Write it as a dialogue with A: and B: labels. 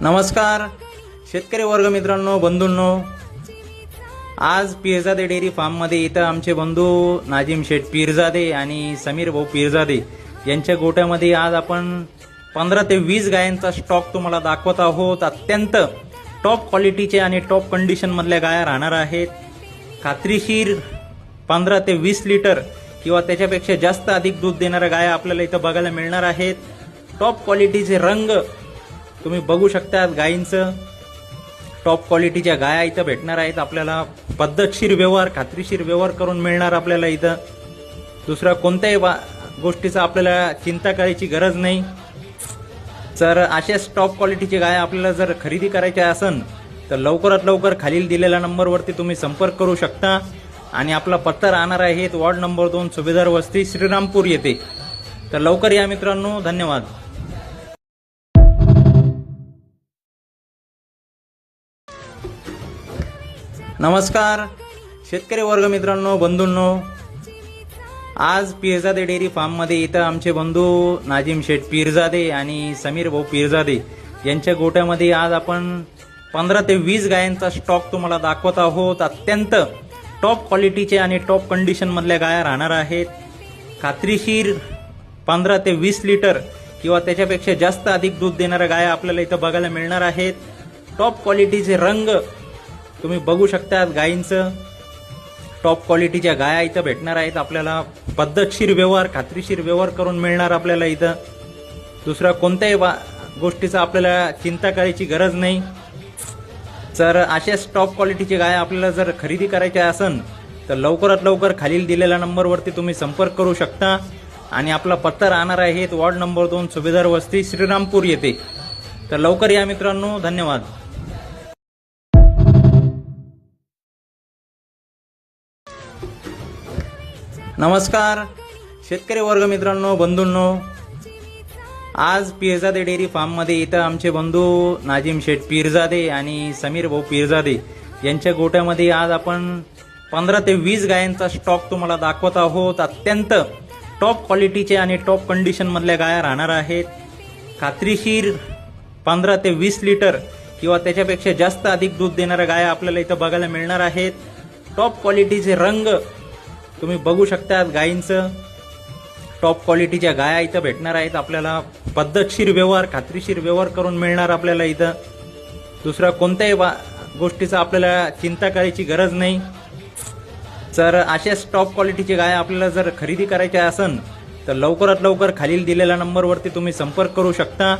A: नमस्कार शेतकरी वर्ग मित्रांनो, बंधूंनो, आज पीरजादे डेअरी फार्ममध्ये इथं आमचे बंधू नाजिम शेठ पीरजादे आणि समीर भाऊ पीरजादे यांच्या गोट्यामध्ये आज आपण 15 ते 20 गायांचा स्टॉक तुम्हाला दाखवत आहोत। अत्यंत टॉप क्वालिटीचे आणि टॉप कंडिशन मधल्या गाया राहणार आहेत। खात्रीशीर 15 ते 20 लिटर किंवा त्याच्यापेक्षा जास्त अधिक दूध देणाऱ्या गाया आपल्याला इथं बघायला मिळणार आहेत। टॉप क्वालिटीचे रंग तुम्ही बघू शकता। गायींचं टॉप क्वालिटीच्या गाया इथं भेटणार आहेत आपल्याला। पद्धतशीर व्यवहार, खात्रीशीर व्यवहार करून मिळणार आपल्याला इथं। दुसरा कोणत्याही गोष्टीचा आपल्याला चिंता करायची गरज नाही। तर अशाच टॉप क्वालिटीची गाया आपल्याला जर खरेदी करायच्या असेल तर लवकरात लवकर खालील दिलेल्या नंबरवरती तुम्ही संपर्क करू शकता। आणि आपला पत्ता राहणार आहे वार्ड नंबर 2 सुभेदार वस्ती श्रीरामपूर येथे। तर लवकर या मित्रांनो, धन्यवाद। नमस्कार शेतकरी वर्ग मित्रांनो, बंधूंनो, आज पीरजादे डेअरी फार्ममध्ये इथं आमचे बंधू नाजिम शेठ पीरजादे आणि समीर भाऊ पीरजादे यांच्या गोट्यामध्ये आज आपण 15 ते 20 गायांचा स्टॉक तुम्हाला दाखवत आहोत। अत्यंत टॉप क्वालिटीचे आणि टॉप कंडिशन मधल्या गाया राहणार आहेत। खात्रीशीर 15 ते 20 लिटर किंवा त्याच्यापेक्षा जास्त अधिक दूध देणाऱ्या गाया आपल्याला इथं बघायला मिळणार आहेत। टॉप क्वालिटीचे रंग तुम्ही बघू शकता। गायींचं टॉप क्वालिटीच्या गाया इथं भेटणार आहेत आपल्याला। पद्धतशीर व्यवहार, खात्रीशीर व्यवहार करून मिळणार आपल्याला इथं। दुसरा कोणत्याही गोष्टीचा आपल्याला चिंता करायची गरज नाही। तर अशाच टॉप क्वालिटीची गाया आपल्याला जर खरेदी करायच्या असेल तर लवकरात लवकर खालील दिलेल्या नंबरवरती तुम्ही संपर्क करू शकता। आणि आपला पत्ता राहणार आहे वार्ड नंबर 2 सुभेदार वस्ती श्रीरामपूर येथे। तर लवकर या मित्रांनो, धन्यवाद। नमस्कार शेतकरी वर्ग मित्रांनो, बंधूंनो, आज पीरजादे डेअरी फार्ममध्ये इथं आमचे बंधू नाजिम शेठ पीरजादे आणि समीर भाऊ पीरजादे यांच्या गोट्यामध्ये आज आपण 15 ते 20 गायांचा स्टॉक तुम्हाला दाखवत आहोत। अत्यंत टॉप क्वालिटीचे आणि टॉप कंडिशन मधल्या गाया राहणार आहेत। खात्रीशीर 15 ते 20 लिटर किंवा त्याच्यापेक्षा जास्त अधिक दूध देणाऱ्या गाया आपल्याला इथं बघायला मिळणार आहेत। टॉप क्वालिटीचे रंग तुम्ही बघू शकता। गायींचं टॉप क्वालिटीच्या गाया इथं भेटणार आहेत आपल्याला। पद्धतशीर व्यवहार, खात्रीशीर व्यवहार करून मिळणार आपल्याला इथं। दुसरा कोणत्याही गोष्टीचा आपल्याला चिंता करायची गरज नाही। तर अशाच टॉप क्वालिटीची गाया आपल्याला जर खरेदी करायच्या असेल तर लवकरात लवकर खालील दिलेल्या नंबरवरती तुम्ही संपर्क करू शकता।